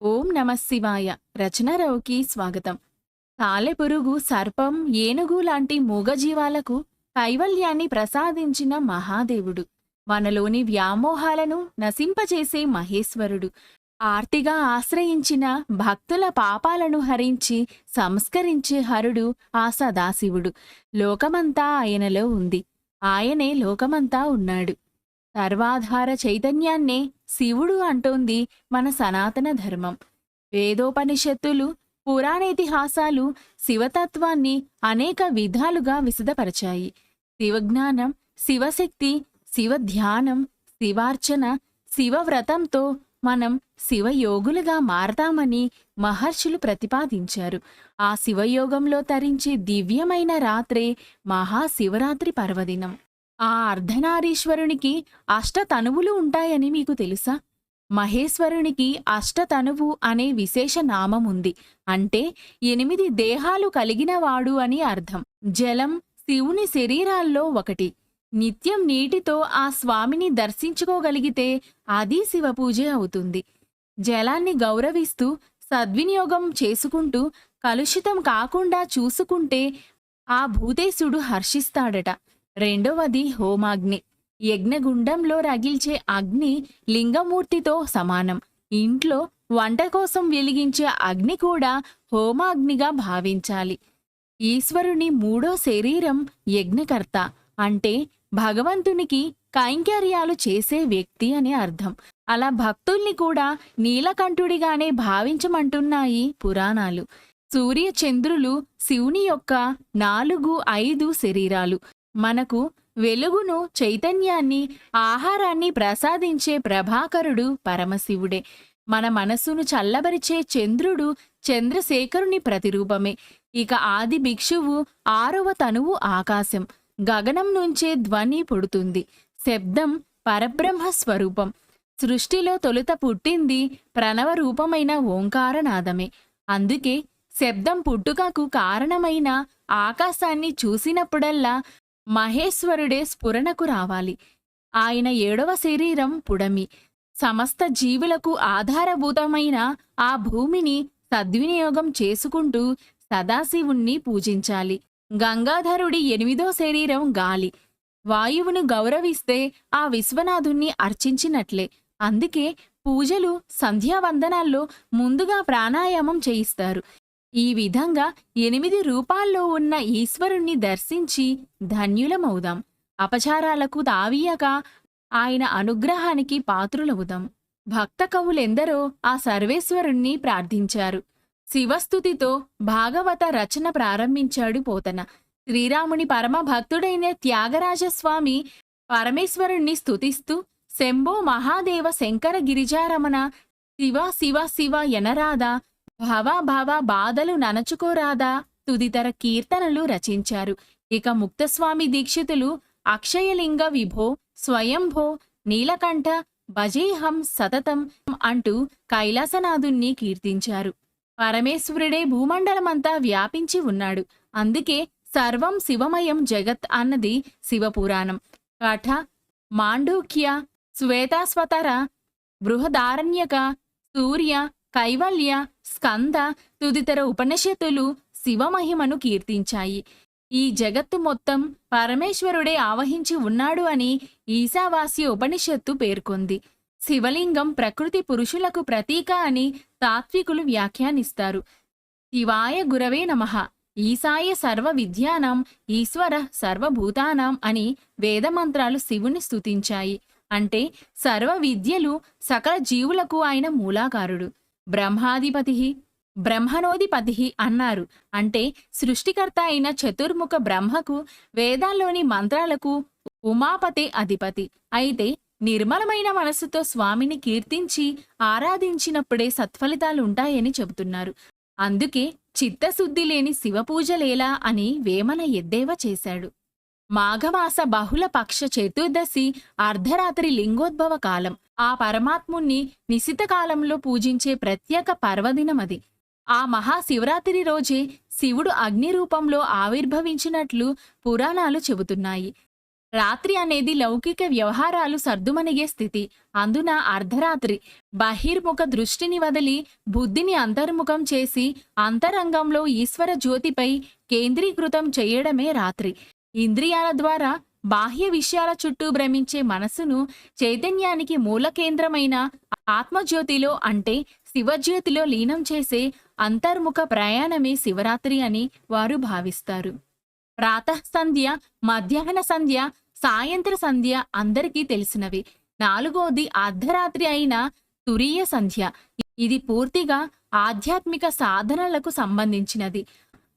ఓం నమః శివాయ. రచనరావుకి స్వాగతం. సాలెపురుగు, సర్పం, ఏనుగు లాంటి మూగజీవాలకు కైవల్యాన్ని ప్రసాదించిన మహాదేవుడు. మనలోని వ్యామోహాలను నశింపచేసే మహేశ్వరుడు. ఆర్తిగా ఆశ్రయించిన భక్తుల పాపాలను హరించి సంస్కరించే హరుడు ఆ సదాశివుడు. లోకమంతా ఆయనలో ఉంది. ఆయనే లోకమంతా ఉన్నాడు. సర్వాధార చైతన్యాన్నే శివుడు అంటోంది మన సనాతన ధర్మం. వేదోపనిషత్తులు, పురాణేతిహాసాలు శివతత్వాన్ని అనేక విధాలుగా విశదపరచాయి. శివజ్ఞానం, శివశక్తి, శివధ్యానం, శివార్చన, శివవ్రతంతో మనం శివయోగులుగా మారతామని మహర్షులు ప్రతిపాదించారు. ఆ శివయోగంలో తరించే దివ్యమైన రాత్రే మహాశివరాత్రి పర్వదినం. ఆ అర్ధనారీశ్వరునికి అష్టతనువులు ఉంటాయని మీకు తెలుసా? మహేశ్వరునికి అష్టతనువు అనే విశేష నామముంది. అంటే 8 దేహాలు కలిగినవాడు అని అర్థం. జలం శివుని శరీరాల్లో ఒకటి. నిత్యం నీటితో ఆ స్వామిని దర్శించుకోగలిగితే అది శివపూజే అవుతుంది. జలాన్ని గౌరవిస్తూ సద్వినియోగం చేసుకుంటూ కలుషితం కాకుండా చూసుకుంటే ఆ భూతేశుడు హర్షిస్తాడట. రెండవది హోమాగ్ని. యజ్ఞగుండంలో రగిల్చే అగ్ని లింగమూర్తితో సమానం. ఇంట్లో వంట కోసం వెలిగించే అగ్ని కూడా హోమాగ్నిగా భావించాలి. ఈశ్వరుని మూడో శరీరం యజ్ఞకర్త. అంటే భగవంతునికి కైంకర్యాలు చేసే వ్యక్తి అని అర్థం. అలా భక్తుల్ని కూడా నీలకంఠుడిగానే భావించమంటున్నాయి పురాణాలు. సూర్య చంద్రులు శివుని యొక్క 4-5 శరీరాలు. మనకు వెలుగును, చైతన్యాన్ని, ఆహారాన్ని ప్రసాదించే ప్రభాకరుడు పరమశివుడే. మన మనస్సును చల్లబరిచే చంద్రుడు చంద్రశేఖరుని ప్రతిరూపమే. ఇక ఆది భిక్షువు 6వ తనువు ఆకాశం. గగనం నుంచే ధ్వని పుడుతుంది. శబ్దం పరబ్రహ్మ స్వరూపం. సృష్టిలో తొలుత పుట్టింది ప్రణవ రూపమైన ఓంకారనాదమే. అందుకే శబ్దం పుట్టుకకు కారణమైన ఆకాశాన్ని చూసినప్పుడల్లా మహేశ్వరుడే స్ఫురణకు రావాలి. ఆయన 7వ శరీరం పుడమి. సమస్త జీవులకు ఆధారభూతమైన ఆ భూమిని సద్వినియోగం చేసుకుంటూ సదాశివుణ్ణి పూజించాలి. గంగాధరుడి 8వ శరీరం గాలి. వాయువును గౌరవిస్తే ఆ విశ్వనాథుణ్ణి అర్చించినట్లే. అందుకే పూజలు, సంధ్యావందనాల్లో ముందుగా ప్రాణాయామం చేయిస్తారు. ఈ విధంగా 8 రూపాల్లో ఉన్న ఈశ్వరుణ్ణి దర్శించి ధన్యులమవుదాం. అపచారాలకు తావీయక ఆయన అనుగ్రహానికి పాత్రులవుదాం. భక్త కవులెందరో ఆ సర్వేశ్వరుణ్ణి ప్రార్థించారు. శివస్తుతితో భాగవత రచన ప్రారంభించాడు పోతన. శ్రీరాముని పరమ భక్తుడైన త్యాగరాజస్వామి పరమేశ్వరుణ్ణి స్తుతిస్తూ శంభో మహాదేవ శంకర గిరిజారమణ శివ శివ శివ ఎనరాదా, భవ భవ బాధలు ననచుకోరాదా తుదితర కీర్తనలు రచించారు. ఇక ముక్తస్వామి దీక్షితులు అక్షయలింగ విభో స్వయంభో నీలకంఠ భజేహం సతతం అంటూ కైలాసనాథుణ్ణి కీర్తించారు. పరమేశ్వరుడే భూమండలమంతా వ్యాపించి ఉన్నాడు. అందుకే సర్వం శివమయం జగత్ అన్నది శివపురాణం. కఠ, మాండూక్య, శ్వేతాస్వతర, బృహదారణ్యక, సూర్య, కైవల్య, స్కంద తుదితర ఉపనిషత్తులు శివమహిమను కీర్తించాయి. ఈ జగత్తు మొత్తం పరమేశ్వరుడే ఆవహించి ఉన్నాడు అని ఈశావాస్య ఉపనిషత్తు పేర్కొంది. శివలింగం ప్రకృతి పురుషులకు ప్రతీక అని తాత్వికులు వ్యాఖ్యానిస్తారు. శివాయ గురవే నమః, ఈశాయ సర్వ విద్యానాం, ఈశ్వర సర్వభూతానాం అని వేదమంత్రాలు శివుని స్తుతించాయి. అంటే సర్వ విద్యలు, సకల జీవులకు ఆయన మూలాకారుడు. బ్రహ్మాధిపతి, బ్రహ్మణోధిపతి అన్నారు. అంటే సృష్టికర్త అయిన చతుర్ముఖ బ్రహ్మకు, వేదాల్లోని మంత్రాలకు ఉమాపతే అధిపతి. అయితే నిర్మలమైన మనస్సుతో స్వామిని కీర్తించి ఆరాధించినప్పుడే సత్ఫలితాలుంటాయని చెబుతున్నారు. అందుకే చిత్తశుద్ధి లేని శివపూజలేలా అని వేమన ఎద్దేవా చేశాడు. మాఘమాస బహుళ పక్ష చతుర్దశి అర్ధరాత్రి లింగోద్భవ కాలం. ఆ పరమాత్ముణ్ణి నిశితకాలంలో పూజించే ప్రత్యేక పర్వదినమది. ఆ మహాశివరాత్రి రోజే శివుడు అగ్ని రూపంలో ఆవిర్భవించినట్లు పురాణాలు చెబుతున్నాయి. రాత్రి అనేది లౌకిక వ్యవహారాలు సర్దుమణిగే స్థితి. అందున అర్ధరాత్రి బహిర్ముఖ దృష్టిని వదిలి బుద్ధిని అంతర్ముఖం చేసి అంతరంగంలో ఈశ్వర జ్యోతిపై కేంద్రీకృతం చేయడమే రాత్రి. ఇంద్రియాల ద్వారా బాహ్య విషయాల చుట్టూ భ్రమించే మనసును చైతన్యానికి మూల కేంద్రమైన ఆత్మజ్యోతిలో అంటే శివజ్యోతిలో లీనం చేసే అంతర్ముఖ ప్రయాణమే శివరాత్రి అని వారు భావిస్తారు. ప్రాతః సంధ్య, మధ్యాహ్న సంధ్య, సాయంత్ర సంధ్య అందరికీ తెలిసినవి. నాలుగోది అర్ధరాత్రి అయిన తురీయ సంధ్య. ఇది పూర్తిగా ఆధ్యాత్మిక సాధనలకు సంబంధించినది.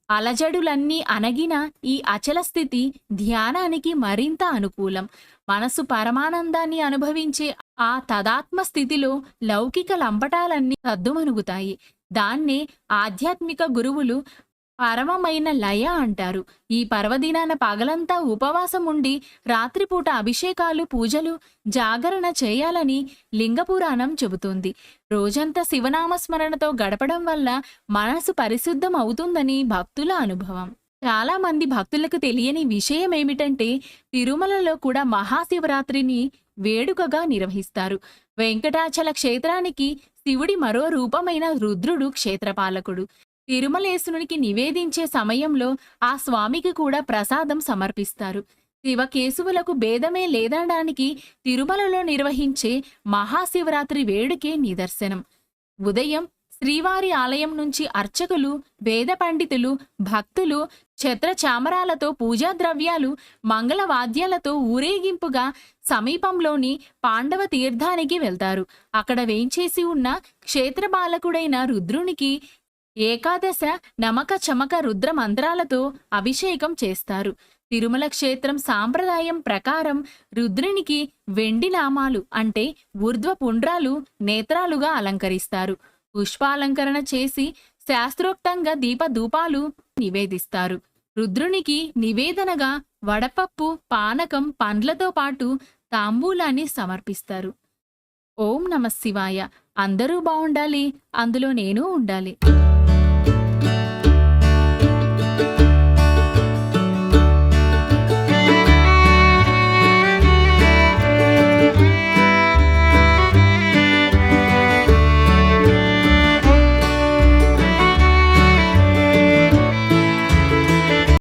అలజడులన్నీ అణగిన ఈ అచల స్థితి ధ్యానానికి మరింత అనుకూలం. మనసు పరమానందాన్ని అనుభవించే ఆ తదాత్మ స్థితిలో లౌకిక లంపటాలన్నీ సద్దుమణుగుతాయి. దాన్నే ఆధ్యాత్మిక గురువులు పరమమైన లయ అంటారు. ఈ పర్వదినాన పగలంతా ఉపవాసం ఉండి రాత్రిపూట అభిషేకాలు, పూజలు, జాగరణ చేయాలని లింగపురాణం చెబుతుంది. రోజంతా శివనామస్మరణతో గడపడం వల్ల మనసు పరిశుద్ధం అవుతుందని భక్తుల అనుభవం. చాలా మంది భక్తులకు తెలియని విషయం ఏమిటంటే తిరుమలలో కూడా మహాశివరాత్రిని వేడుకగా నిర్వహిస్తారు. వెంకటాచల క్షేత్రానికి శివుడి మరో రూపమైన రుద్రుడు క్షేత్రపాలకుడు. తిరుమలేశునికి నివేదించే సమయంలో ఆ స్వామికి కూడా ప్రసాదం సమర్పిస్తారు. శివకేశవులకు భేదమే లేదనడానికి తిరుమలలో నిర్వహించే మహాశివరాత్రి వేడుకే నిదర్శనం. ఉదయం శ్రీవారి ఆలయం నుంచి అర్చకులు, వేద పండితులు, భక్తులు ఛత్ర చామరాలతో పూజా ద్రవ్యాలు, మంగళవాద్యాలతో ఊరేగింపుగా సమీపంలోని పాండవ తీర్థానికి వెళ్తారు. అక్కడ వేంచేసి ఉన్న క్షేత్రపాలకుడైన రుద్రునికి ఏకాదశ నమక చమక రుద్ర మంత్రాలతో అభిషేకం చేస్తారు. తిరుమల క్షేత్రం సాంప్రదాయం ప్రకారం రుద్రునికి వెండి నామాలు అంటే ఊర్ధ్వ పుండ్రాలు నేత్రాలుగా అలంకరిస్తారు. పుష్పాలంకరణ చేసి శాస్త్రోక్తంగా దీపధూపాలు నివేదిస్తారు. రుద్రునికి నివేదనగా వడపప్పు, పానకం, పండ్లతో పాటు తాంబూలాన్ని సమర్పిస్తారు. ఓం నమః శివాయ. అందరూ బావుండాలి, అందులో నేను ఉండాలి.